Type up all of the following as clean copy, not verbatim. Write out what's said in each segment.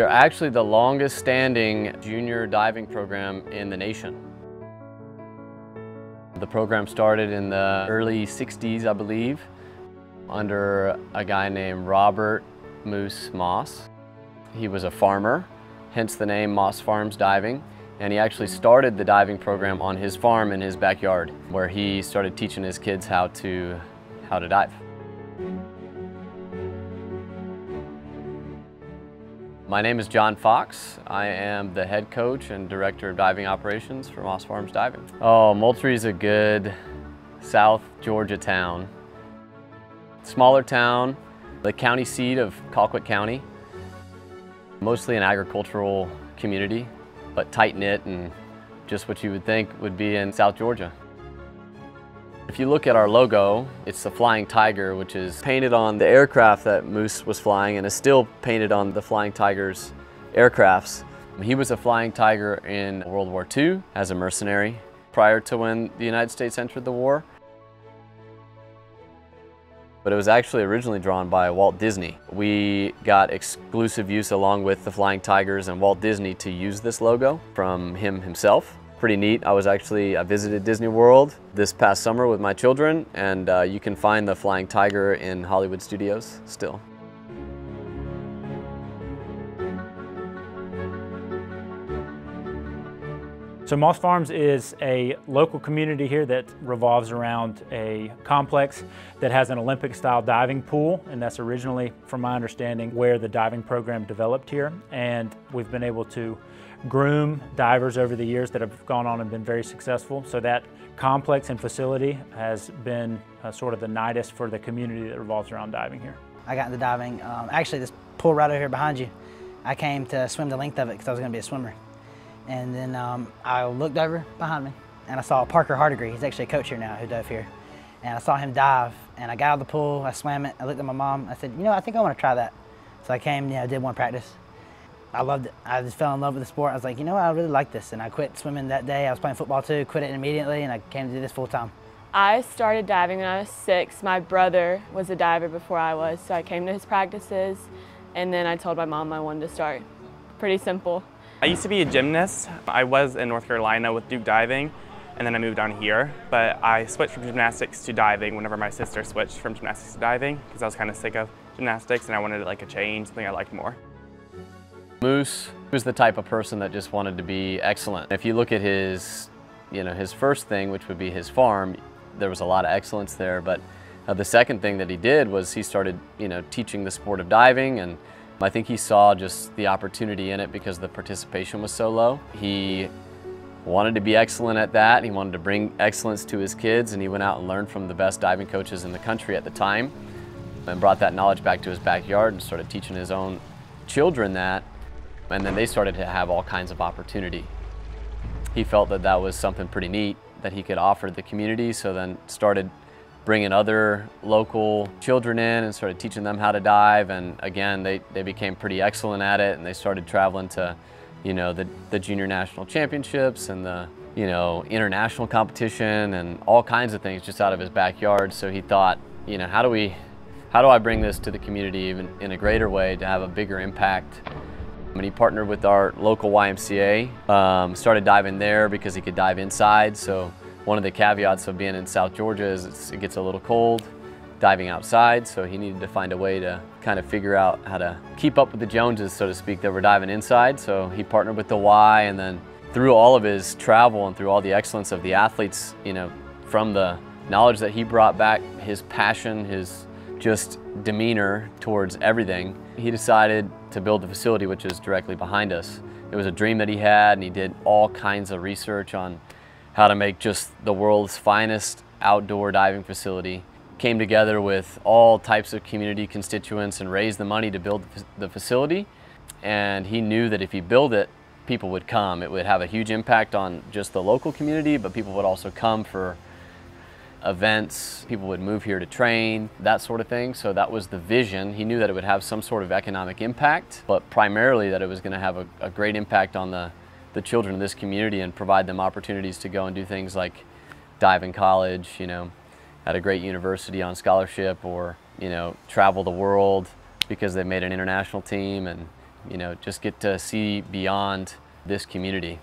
They're actually the longest standing junior diving program in the nation. The program started in the early 60s, I believe, under a guy named Robert Moose Moss. He was a farmer, hence the name Moss Farms Diving, and he actually started the diving program on his farm in his backyard, where he started teaching his kids how to dive. My name is John Fox. I am the head coach and director of diving operations for Moss Farms Diving. Oh, Moultrie is a good South Georgia town. Smaller town, the county seat of Colquitt County. Mostly an agricultural community, but tight-knit and just what you would think would be in South Georgia. If you look at our logo, it's the Flying Tiger, which is painted on the aircraft that Moose was flying and is still painted on the Flying Tiger's aircrafts. He was a Flying Tiger in World War II as a mercenary prior to when the United States entered the war. But it was actually originally drawn by Walt Disney. We got exclusive use along with the Flying Tigers and Walt Disney to use this logo from him himself. Pretty neat. I visited Disney World this past summer with my children, and you can find the Flying Tiger in Hollywood Studios still. So Moss Farms is a local community here that revolves around a complex that has an Olympic-style diving pool, and that's originally, from my understanding, where the diving program developed here. And we've been able to groom divers over the years that have gone on and been very successful. So that complex and facility has been sort of the nidus for the community that revolves around diving here. I got into diving, actually this pool right over here behind you, I came to swim the length of it because I was going to be a swimmer. And then I looked over behind me and I saw Parker Hardigree. He's actually a coach here now who dove here. And I saw him dive and I got out of the pool, I swam it, I looked at my mom, I said, you know, I think I want to try that. So I came, did one practice. I loved it. I just fell in love with the sport. I was like, you know what, I really like this. And I quit swimming that day. I was playing football too, quit it immediately, and I came to do this full time. I started diving when I was 6. My brother was a diver before I was, so I came to his practices, and then I told my mom I wanted to start. Pretty simple. I used to be a gymnast. I was in North Carolina with Duke Diving, and then I moved down here. But I switched from gymnastics to diving whenever my sister switched from gymnastics to diving, because I was kind of sick of gymnastics and I wanted like a change, something I liked more. Moose was the type of person that just wanted to be excellent. If you look at his, his first thing, which would be his farm, there was a lot of excellence there. But the second thing that he did was he started, teaching the sport of diving, and I think he saw just the opportunity in it because the participation was so low. He wanted to be excellent at that. He wanted to bring excellence to his kids, and he went out and learned from the best diving coaches in the country at the time and brought that knowledge back to his backyard and started teaching his own children that. And then they started to have all kinds of opportunity. He felt that that was something pretty neat that he could offer to the community, so then started bringing other local children in and started teaching them how to dive. And again, they became pretty excellent at it, and they started traveling to, the junior national championships and the, international competition and all kinds of things just out of his backyard. So he thought, how do I bring this to the community even in a greater way to have a bigger impact? And he partnered with our local YMCA, started diving there because he could dive inside. So one of the caveats of being in South Georgia is it gets a little cold diving outside, so he needed to find a way to kind of figure out how to keep up with the Joneses, so to speak, that were diving inside. So he partnered with the Y, and then through all of his travel and through all the excellence of the athletes, from the knowledge that he brought back, his passion, his just demeanor towards everything, he decided to build the facility, which is directly behind us. It was a dream that he had, and he did all kinds of research on how to make just the world's finest outdoor diving facility. Came together with all types of community constituents and raised the money to build the facility. And he knew that if he built it, people would come. It would have a huge impact on just the local community, but people would also come for events, people would move here to train, that sort of thing. So that was the vision. He knew that it would have some sort of economic impact, but primarily that it was going to have a great impact on the children of this community and provide them opportunities to go and do things like dive in college, at a great university on scholarship, or travel the world because they made an international team, and you know, just get to see beyond this community.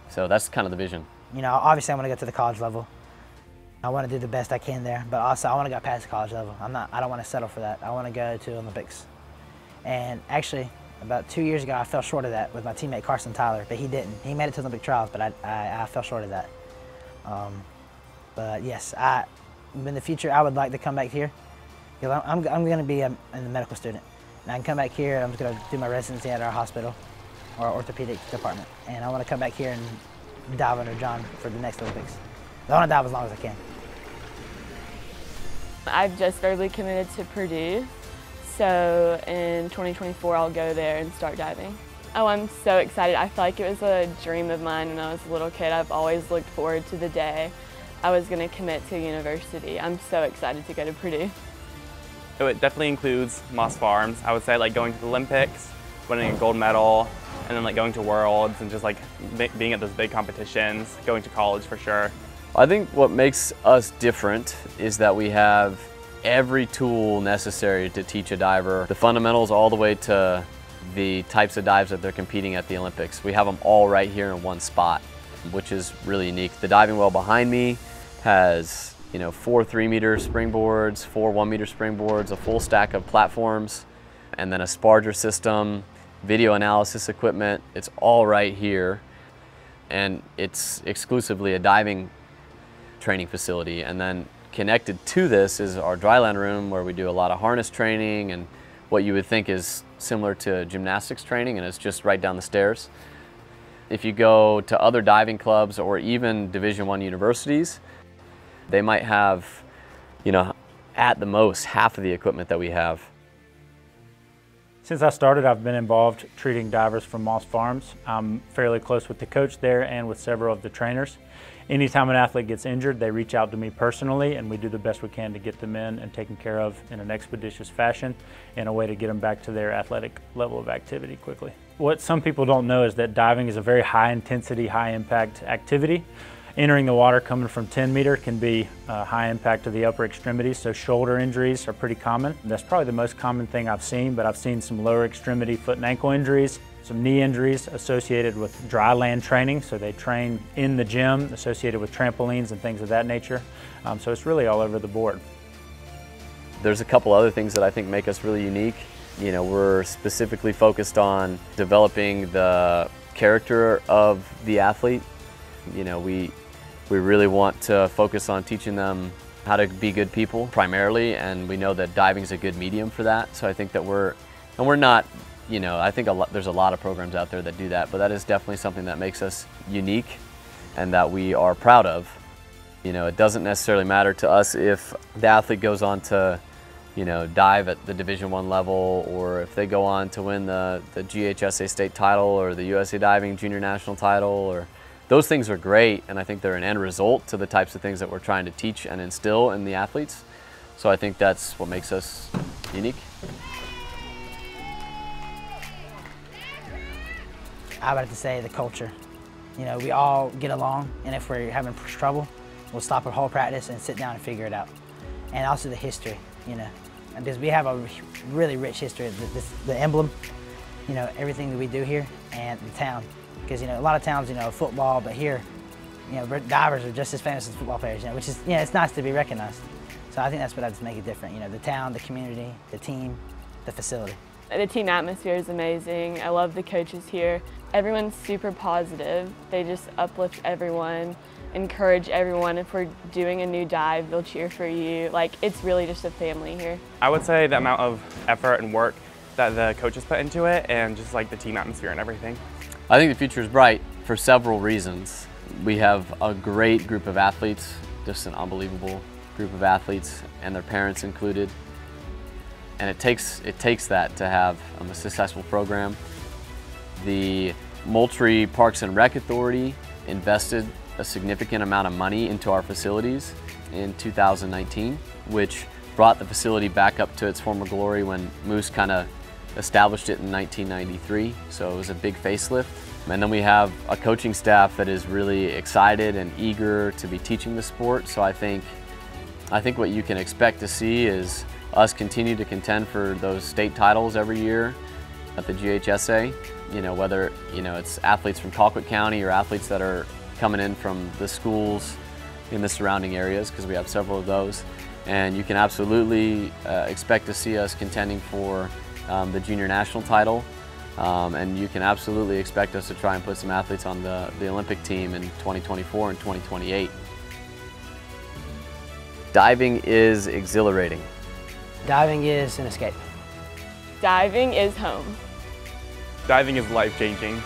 So that's kind of the vision. You know, obviously I want to go to the college level. I want to do the best I can there, but also I want to go past the college level. I don't want to settle for that. I want to go to Olympics. And actually, about 2 years ago, I fell short of that with my teammate Carson Tyler, but he didn't. He made it to Olympic trials, but I fell short of that. But yes, in the future, I would like to come back here. I'm going to be a medical student. And I can come back here, I'm going to do my residency at our hospital, or our orthopedic department. And I want to come back here and dive under John for the next Olympics. I want to dive as long as I can. I've just verbally committed to Purdue, so in 2024 I'll go there and start diving. Oh, I'm so excited. I feel like it was a dream of mine when I was a little kid. I've always looked forward to the day I was going to commit to university. I'm so excited to go to Purdue. So it definitely includes Moss Farms. I would say like going to the Olympics, winning a gold medal, and then like going to Worlds and just like being at those big competitions, going to college for sure. I think what makes us different is that we have every tool necessary to teach a diver, the fundamentals all the way to the types of dives that they're competing at the Olympics. We have them all right here in one spot, which is really unique. The diving well behind me has, you know, 4 3-meter springboards, 4 1-meter springboards, a full stack of platforms, and then a sparger system, video analysis equipment. It's all right here, and it's exclusively a diving training facility. And then connected to this is our dryland room, where we do a lot of harness training and what you would think is similar to gymnastics training, and it's just right down the stairs. If you go to other diving clubs or even Division I universities, they might have, you know, at the most half of the equipment that we have. Since I started, I've been involved treating divers from Moss Farms. I'm fairly close with the coach there and with several of the trainers. Anytime an athlete gets injured, they reach out to me personally, and we do the best we can to get them in and taken care of in an expeditious fashion, in a way to get them back to their athletic level of activity quickly. What some people don't know is that diving is a very high intensity, high impact activity. Entering the water coming from 10 meter can be high impact to the upper extremities, so shoulder injuries are pretty common. That's probably the most common thing I've seen, but I've seen some lower extremity foot and ankle injuries, some knee injuries associated with dry land training, so they train in the gym associated with trampolines and things of that nature. So it's really all over the board. There's a couple other things that I think make us really unique. You know, we're specifically focused on developing the character of the athlete. You know, we really want to focus on teaching them how to be good people primarily, and we know that diving is a good medium for that. So I think that we're not, you know, I think there's a lot of programs out there that do that, but that is definitely something that makes us unique and that we are proud of. You know, it doesn't necessarily matter to us if the athlete goes on to, you know, dive at the Division I level, or if they go on to win the GHSA state title or the USA Diving Junior National title, or those things are great, and I think they're an end result to the types of things that we're trying to teach and instill in the athletes. So I think that's what makes us unique. I would have to say the culture. You know, we all get along, and if we're having trouble, we'll stop our whole practice and sit down and figure it out. And also the history, you know, because we have a really rich history. The emblem, you know, everything that we do here, and the town. Because, you know, a lot of towns, you know, football, but here, you know, divers are just as famous as football players, you know, which is, you know, it's nice to be recognized. So I think that's what does make it different, you know, the town, the community, the team, the facility. The team atmosphere is amazing. I love the coaches here. Everyone's super positive. They just uplift everyone, encourage everyone. If we're doing a new dive, they'll cheer for you. Like, it's really just a family here. I would say the amount of effort and work that the coaches put into it, and just like the team atmosphere and everything. I think the future is bright for several reasons. We have a great group of athletes, just an unbelievable group of athletes, and their parents included. And it takes that to have a successful program. The Moultrie Parks and Rec Authority invested a significant amount of money into our facilities in 2019, which brought the facility back up to its former glory when Moose kind of established it in 1993, so it was a big facelift. And then we have a coaching staff that is really excited and eager to be teaching the sport, so I think what you can expect to see is us continue to contend for those state titles every year, At the GHSA, whether it's athletes from Colquitt County or athletes that are coming in from the schools in the surrounding areas, because we have several of those. And you can absolutely expect to see us contending for the junior national title. And you can absolutely expect us to try and put some athletes on the Olympic team in 2024 and 2028. Diving is exhilarating. Diving is an escape. Diving is home. Diving is life-changing.